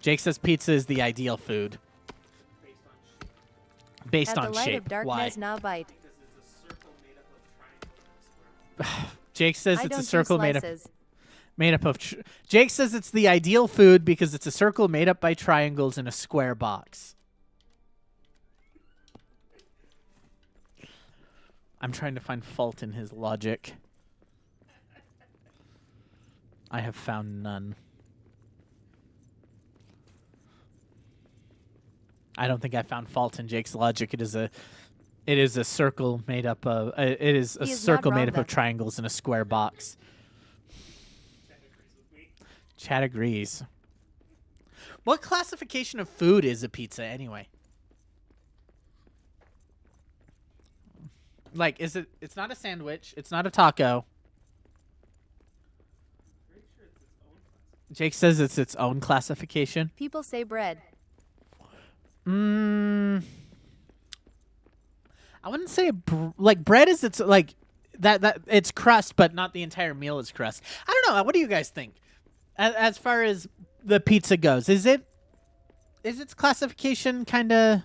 Jake says pizza is the ideal food. Based on At the light shape. of darkness, Why? now bite. Jake says I it's don't a do circle slices. made up of. Jake says it's the ideal food because it's a circle made up by triangles in a square box. I'm trying to find fault in his logic. I have found none. I don't think I found fault in Jake's logic. It is a circle made up of. It is a circle made up of triangles in a square box. Chad agrees. What classification of food is a pizza anyway? Like, is it? It's not a sandwich. It's not a taco. Jake says it's its own classification. People say bread. I wouldn't say like bread is its like that it's crust, but not the entire meal is crust. I don't know. What do you guys think? As far as the pizza goes, is its classification kind of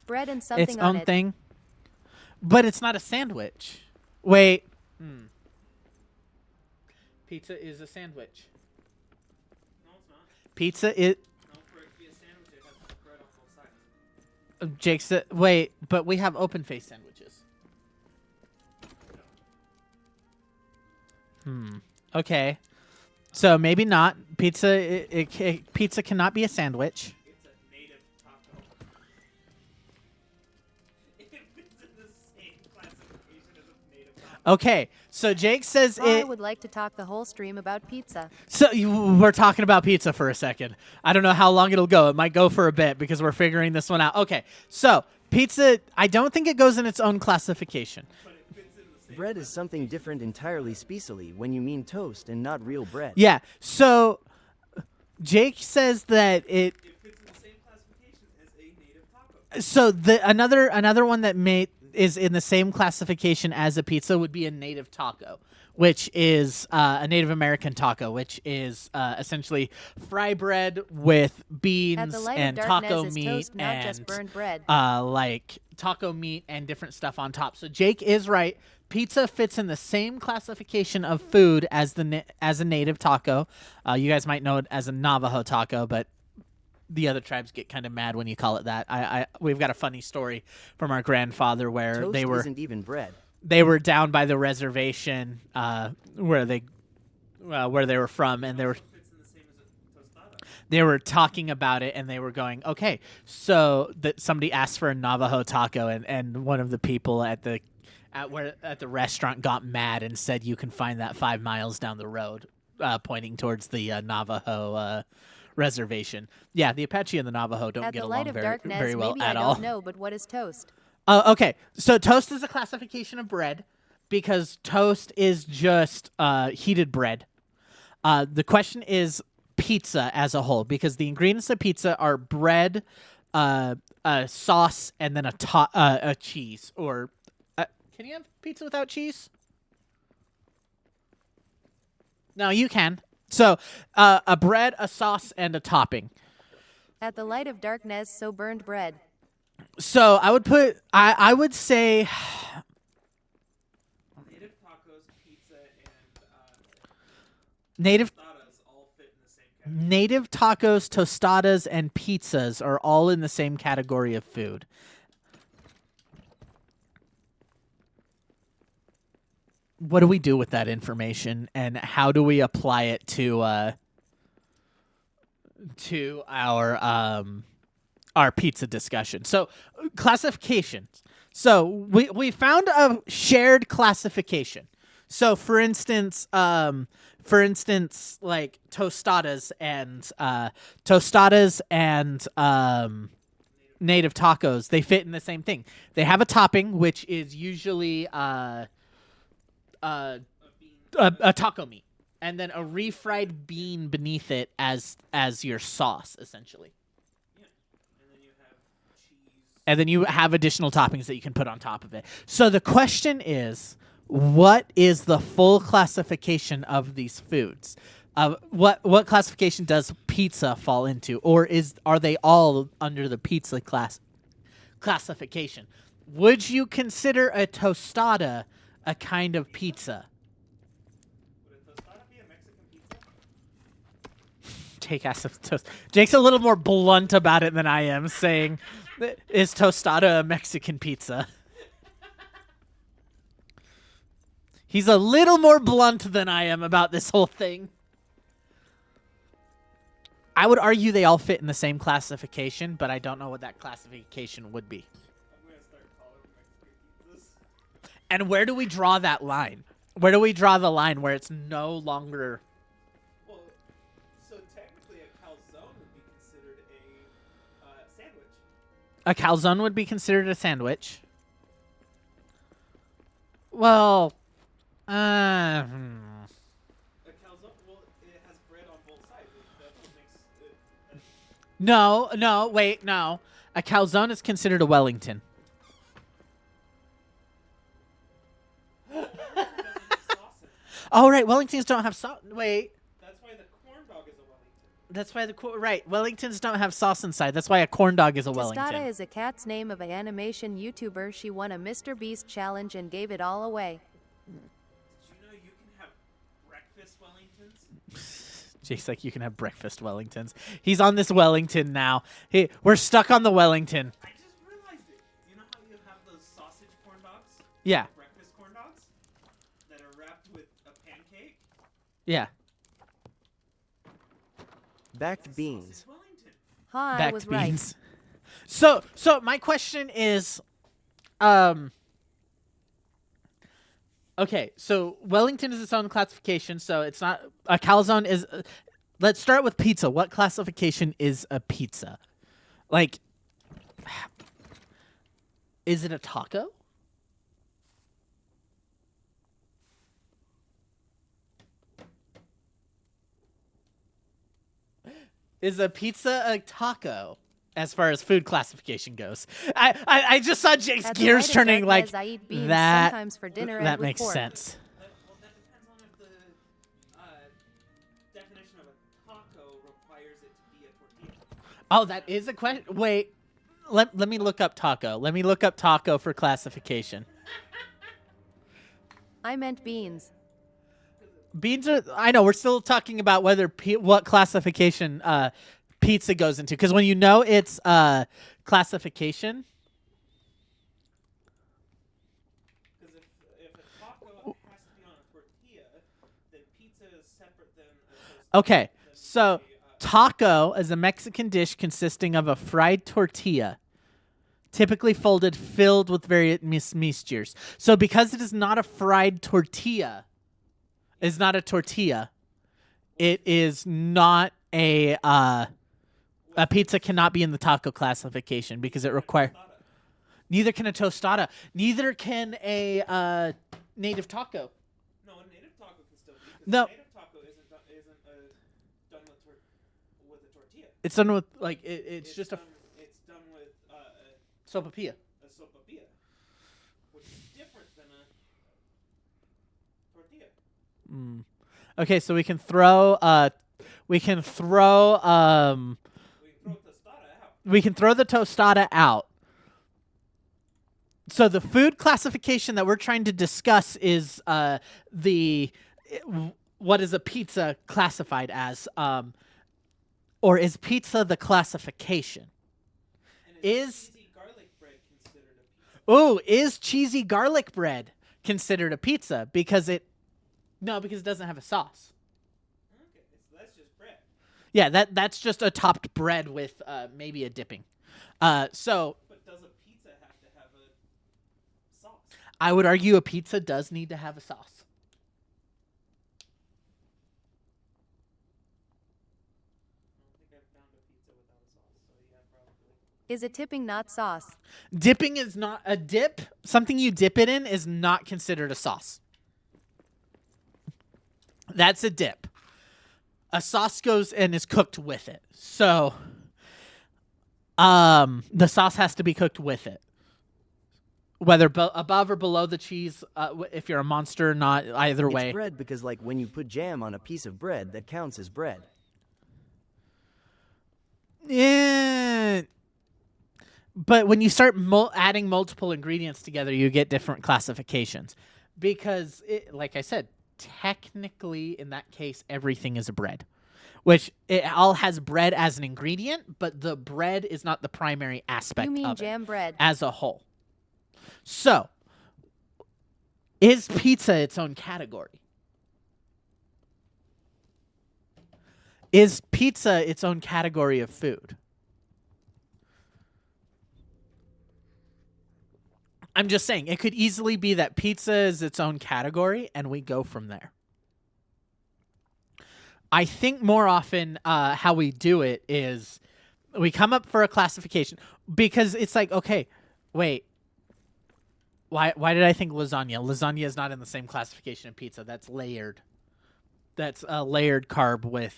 bread and something its on own it. thing? But it's not a sandwich. Wait. Pizza is a sandwich. No, it's not. Pizza is. No, for it to be a sandwich, it has to have bread on both sides. Jake said, wait, but we have open face sandwiches. Okay. So maybe not. Pizza pizza cannot be a sandwich. It's a native taco. It fits in the same classification as a native taco. Okay. So Jake says I would like to talk the whole stream about pizza. So we're talking about pizza for a second. I don't know how long it'll go. It might go for a bit because we're figuring this one out. Okay. So pizza, I don't think it goes in its own classification. Bread is something different entirely specially when you mean toast and not real bread. Yeah. So Jake says that it It fits in the same classification as a native taco. so another one that is in the same classification as a pizza would be a native taco, which is a Native American taco, which is essentially fry bread with At beans the light and of darkness taco is meat toast, not and just burned bread. like taco meat and different stuff on top. So Jake is right. Pizza fits in the same classification of food as as a native taco. You guys might know it as a Navajo taco, but the other tribes get kind of mad when you call it that. We've got a funny story from our grandfather where Toast they were isn't even bread. they were down by the reservation where they were from, and Fits in the same as a tostada. they were talking about it, and they were going, okay, so that somebody asked for a Navajo taco, and one of the people at the restaurant got mad and said, you can find that 5 miles down the road, pointing towards the Navajo reservation. Yeah, the Apache and the Navajo don't At get the light along of very, darkness, very well maybe at I all. don't know, but what is toast? Okay, so toast is a classification of bread because toast is just heated bread. The question is pizza as a whole because the ingredients of pizza are bread, a sauce, and then a cheese. Or can you have pizza without cheese? No, you can. So a bread, a sauce, and a topping. At the light of darkness, so burned bread. So I would put. I would say. Native tacos, pizza, and Native tostadas all fit in the same category. Native tacos, tostadas, and pizzas are all in the same category of food. What do we do with that information, and how do we apply it to our pizza discussion? So, classifications. So we found a shared classification. So, for instance, like tostadas and native tacos, they fit in the same thing. They have a topping, which is usually a taco meat, and then a refried bean beneath it as your sauce, essentially. Yeah. And then you have cheese. And then you have additional toppings that you can put on top of it. So the question is, what is the full classification of these foods? What classification does pizza fall into, or are they all under the pizza classification? Would you consider a tostada a kind of pizza? Would a tostada be a Mexican pizza? Jake has toast. Jake's a little more blunt about it than I am, saying, "Is tostada a Mexican pizza?" He's a little more blunt than I am about this whole thing. I would argue they all fit in the same classification, but I don't know what that classification would be. I'm gonna start calling them Mexican pizzas. And where do we draw that line? Where do we draw the line where it's no longer... Well, so technically a calzone would be considered a sandwich. A calzone would be considered a sandwich. Well, A calzone, well, it has bread on both sides. That's what makes it no, wait, no. A calzone is considered a Wellington. doesn't have sauce in it. Oh, right, Wellingtons don't have sauce. Wait, That's why the corn dog is a Wellington. that's why right, Wellingtons don't have sauce inside. That's why a corn dog is a Tostada Wellington. is a cat's name of an animation YouTuber. She won a Mr. Beast challenge and gave it all away. Did you know you can have breakfast Wellingtons? Jake's like, you can have breakfast Wellingtons. He's on this Wellington now. Hey, we're stuck on the Wellington. I just realized it. You know how you have those sausage corn dogs? Yeah, Breakfast corn dogs? That are wrapped with a pancake? yeah. Backed beans. Sausage Wellington. Ha, I Backed was right. beans. So my question is, okay, so Wellington is its own classification, so it's not a calzone is. Let's start with pizza. What classification is a pizza? Like, is it a taco? Is a pizza a taco? As far as food classification goes, I just saw Jake's At the gears light of turning like darkness, I eat beans that. sometimes for dinner and That with makes pork. sense. Well, that depends on if the definition of a taco requires it to be a tortilla. Oh, that is a question. Wait, let me look up taco. Let me look up taco for classification. I meant beans. Beans are. I know we're still talking about whether what classification pizza goes into, because when you know it's classification. Because if a taco has to be on a tortilla, then pizza is separate than a toast. Okay, so taco is a Mexican dish consisting of a fried tortilla, typically folded, filled with various mixtures. So because it is not a fried tortilla, is not a tortilla, it is not a pizza cannot be in the taco classification because it requires. Neither can a tostada. Neither can a native taco. No, a native taco can still be. No. A native taco isn't done with a tortilla. It's done with like it's just done, it's done with sopapilla. a sopapilla, which is different than a tortilla. Okay, so we can throw We can throw tostada out. we can throw the tostada out. So the food classification that we're trying to discuss is what is a pizza classified as, or is pizza the classification? And Is cheesy garlic bread considered a pizza? is cheesy garlic bread considered a pizza? Because it doesn't have a sauce. Okay, so that's just bread. Yeah, that's just a topped bread with maybe a dipping. So But does a pizza have to have a sauce? I would argue a pizza does need to have a sauce. I don't think I've found a pizza without a sauce, so yeah, probably. Is it tipping, not sauce? Dipping is not a dip. Something you dip it in is not considered a sauce. That's a dip. A sauce goes and is cooked with it. So the sauce has to be cooked with it. whether above or below the cheese, if you're a monster or not, either way. It's bread because, like, when you put jam on a piece of bread, that counts as bread. Yeah. But when you start adding multiple ingredients together, you get different classifications. Because, like I said, technically, in that case, everything is a bread. Which, it all has bread as an ingredient, but the bread is not the primary aspect You mean of jam it bread. as a whole. So, is pizza its own category? Is pizza its own category of food? I'm just saying, it could easily be that pizza is its own category, and we go from there. I think more often how we do it is we come up for a classification, because it's like, okay, wait, why did I think lasagna? Lasagna is not in the same classification as pizza. That's layered. That's a layered carb with...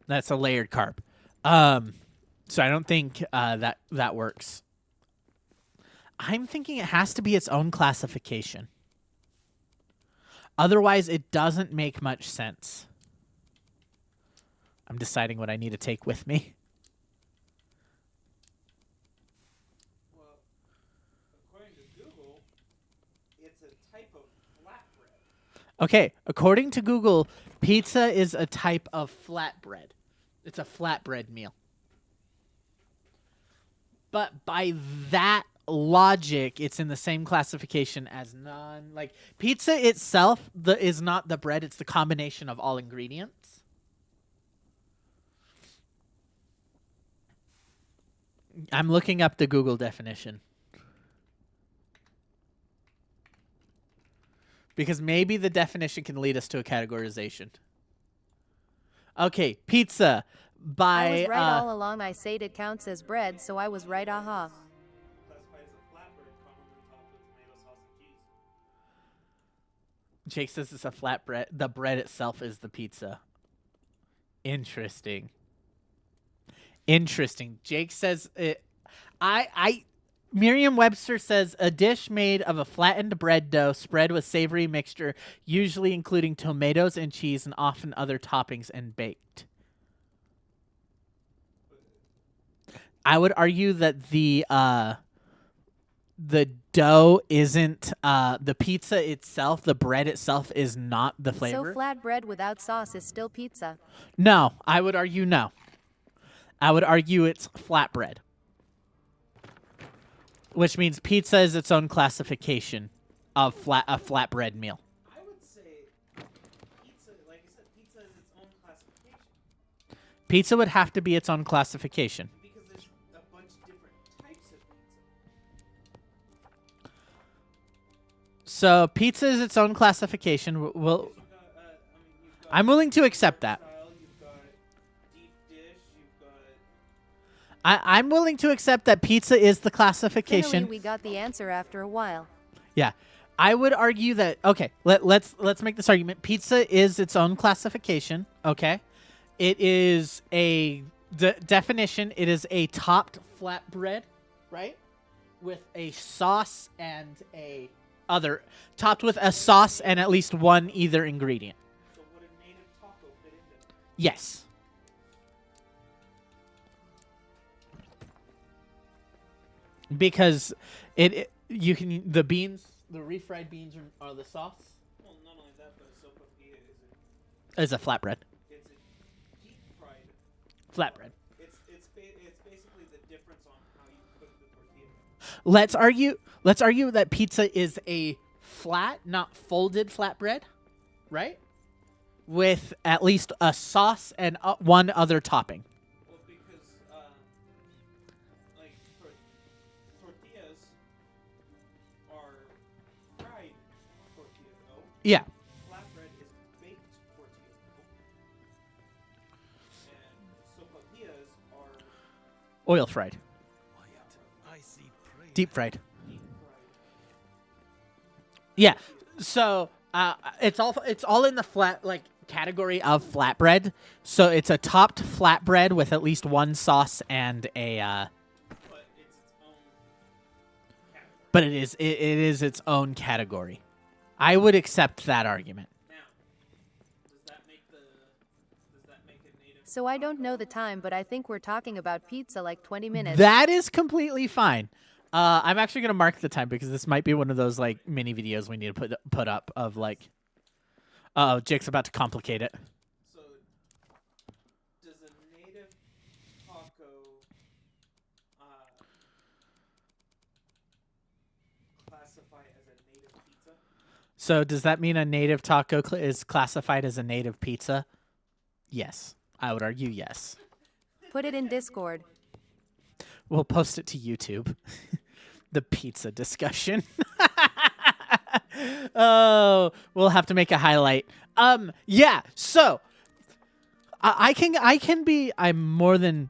that's a layered carb. So I don't think that works. I'm thinking it has to be its own classification. Otherwise, it doesn't make much sense. I'm deciding what I need to take with me. Well, according to Google, it's a type of flatbread. Okay, according to Google, pizza is a type of flatbread. It's a flatbread meal. But by that logic, it's in the same classification as like pizza itself is not the bread, it's the combination of all ingredients. I'm looking up the Google definition. Because maybe the definition can lead us to a categorization. Okay, pizza by... I was right all along. I said it counts as bread, so I was right, aha. Classified as a flatbread, commonly topped with tomato sauce and cheese. Jake says it's a flatbread. The bread itself is the pizza. Interesting. Jake says it. Merriam-Webster says a dish made of a flattened bread dough spread with savory mixture, usually including tomatoes and cheese and often other toppings, and baked. I would argue that the dough isn't the pizza itself, the bread itself is not the flavor. So flatbread without sauce is still pizza. No, I would argue no. I would argue it's flatbread. Which means pizza is its own classification of a flatbread meal. I would say pizza, like I said, pizza is its own classification. Pizza would have to be its own classification. Because there's a bunch of different types of pizza. So pizza is its own classification. Well, You've got, I'm willing to accept that. style, you've got deep dish, you've got... I'm willing to accept that pizza is the Finally, classification. we got the answer after a while. Yeah. I would argue that, okay, let's make this argument. Pizza is its own classification, okay? It is a definition. It is a topped flatbread, right? With a sauce and topped with a sauce and at least one either ingredient. So would a native taco fit into it? Yes. Because you can the refried beans are the sauce. Well, not only that, but a sopapilla is Is a flatbread. it's a deep fried. Flatbread. It's basically the difference on how you cook the tortilla. Let's argue that pizza is a flat, not folded flatbread, right? With at least a sauce and one other topping. Well, because like tortillas are fried tortilla dough. Yeah. Flatbread is baked tortilla dough. And sopapillas are Oil fried. Deep fried. deep fried. Yeah. So it's all in the flat category of flatbread. So it's a topped flatbread with at least one sauce and a But But it is its own category. I would accept that argument. Now, does that make it native? So I don't know the time, but I think we're talking about pizza like 20 minutes. That is completely fine. I'm actually gonna mark the time because this might be one of those like mini videos we need to put up of like. Oh, Jake's about to complicate it. So, does a native taco classify as a native pizza? So does that mean a native taco is classified as a native pizza? Yes, I would argue yes. Put it in Discord. We'll post it to YouTube. The pizza discussion. Oh, we'll have to make a highlight. Yeah. So I'm more than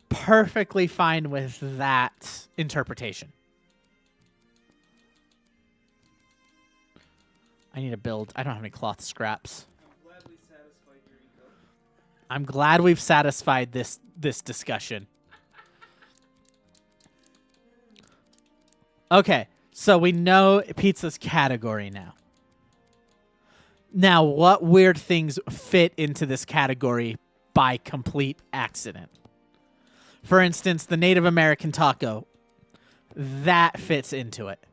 perfectly fine with that interpretation. I need to build. I don't have any cloth scraps. I'm glad we satisfied your ego. I'm glad we've satisfied this discussion. Okay, so we know pizza's category now. Now, what weird things fit into this category by complete accident? For instance, the Native American taco. That fits into it.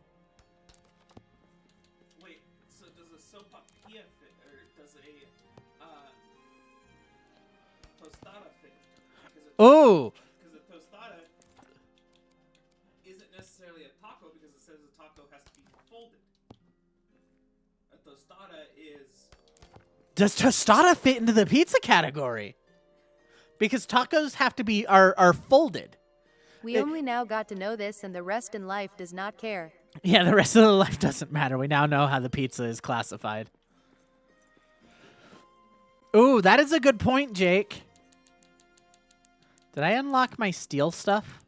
Wait, so does a sopapilla fit, or does a tostada fit? Oh! Because a tostada isn't necessarily a taco because it says a taco has to be folded. A tostada is... Does tostada fit into the pizza category? Because tacos have to be are folded. We only now got to know this, and the rest in life does not care. Yeah, the rest of the life doesn't matter. We now know how the pizza is classified. Ooh, that is a good point, Jake. Did I unlock my steel stuff?